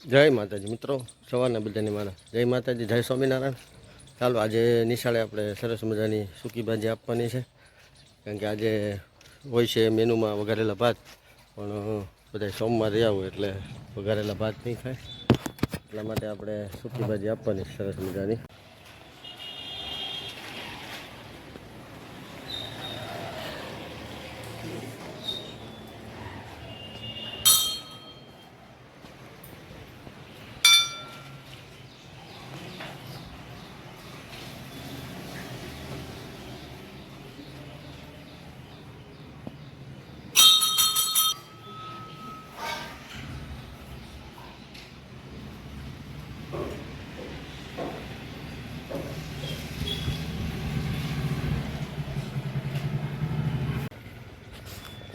જય માતાજી મિત્રો, સવારના બધાની મારા જય માતાજી, જય સ્વામિનારાયણ. ચાલો આજે નિશાળે આપણે સરસ મજાની સૂકી ભાજી આપવાની છે, કારણ કે આજે હોય છે મેનુમાં વઘારેલા ભાત, પણ બધા સોમવાર રહ્યા હોય એટલે વઘારેલા ભાત નહીં ખાય, એટલા માટે આપણે સૂકી ભાજી આપવાની સરસ મજાની.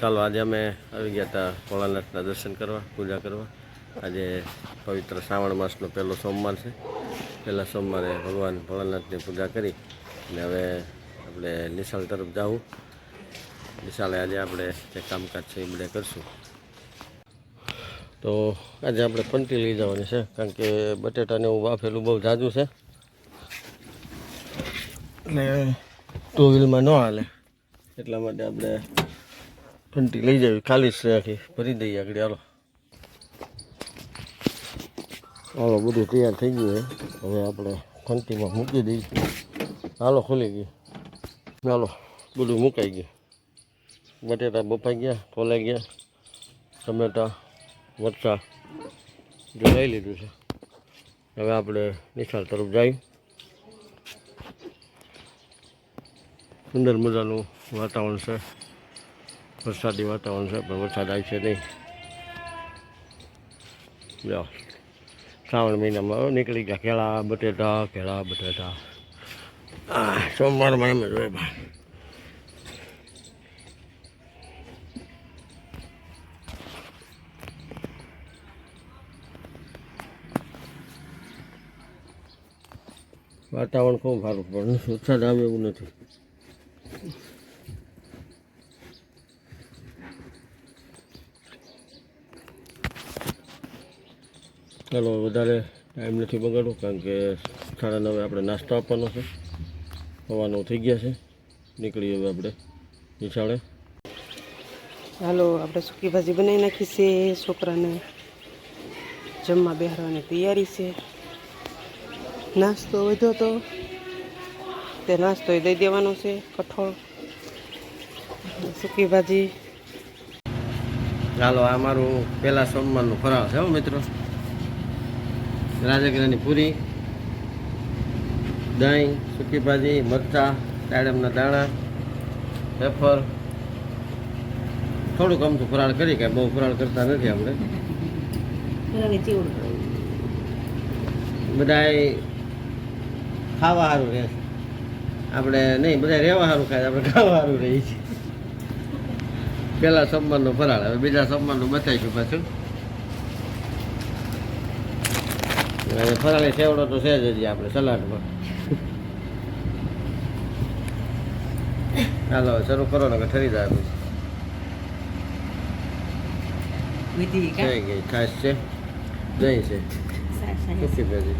ચાલો આજે અમે આવી ગયા હતા ભોળાનાથના દર્શન કરવા, પૂજા કરવા. આજે પવિત્ર શ્રાવણ માસનો પહેલો સોમવાર છે. પહેલા સોમવારે ભગવાન ભોળાનાથની પૂજા કરી અને હવે આપણે નિશાળ તરફ જવું. નિશાળે આજે આપણે જે કામકાજ છે એ બધે કરશું. તો આજે આપણે પંટી લઈ જવાની છે, કારણ કે બટેટાને એવું બાફેલું બહુ ઝાઝું છે એટલે ટુ વ્હીલમાં ન હાલે, એટલા માટે આપણે પંટી લઈ જાવી. ખાલી છે આખી, ભરી દઈએ આગળ. હાલો બધું તૈયાર થઈ ગયું છે, હવે આપણે પંટીમાં મૂકી દઈએ. હાલો ખુલી ગયું, હાલો બધું મુકાઈ ગયું. બટેટા બફાઈ ગયા, ફોલાઈ ગયા, ટમેટા મરચાં જો લઈ લીધું છે. હવે આપણે નિશાળ તરફ જઈએ. સુંદર મજાનું વાતાવરણ છે, વરસાદી વાતાવરણ છે, પણ વરસાદ આવશે નહીં. જો શ્રાવણ મહિનામાં નીકળી ગયા કેળા બટેટા. સોમવારમાં એમ જ હોય ભાઈ. વાતાવરણ ખૂબ સારું, પણ વરસાદ આવે એવું નથી. ચાલો વધારે ટાઈમ નથી બગાડવો, કારણ કે 9:30 આપણે નાસ્તો આપવાનો છે. સવારનો થઈ ગયા છે, નીકળીએ હવે આપણે નિશાળે. હાલો આપણે સૂકી ભાજી બનાવી નાખી છે, છોકરાને જમવા બેસવાની તૈયારી છે. નાસ્તો વધ્યો તો તે નાસ્તો એ દઈ દેવાનો છે, કઠોળ સૂકી ભાજી. ચાલો આ મારું પહેલા સોમવારનું ફરાળ છે હો મિત્રો. રાજગરાની પૂરી, દહીં, સૂકી ભાજી, મરચાં, દાડમના દાણા, વેફર, થોડુંક અમથું ફરાળ કરી, કાંઈ બહુ ફરાળ કરતા નથી આપણે. બધાય ખાવા સારું રહે છે, આપણે નહીં બધા રહેવા સારું ખાય, આપણે ખાવા સારું રહીએ છીએ. પહેલા સોમવારનું ફરાળ, હવે બીજા સોમવારનું બતાવીશું પાછું. ફરાળી સેવડો તો છે જ હજી આપણે સલાડમાં. ચાલો શરૂ કરો ને ઠરી જાય પછી. થઈ ગઈ છાશ છે, દહીં છે, સૂકી ભાજી.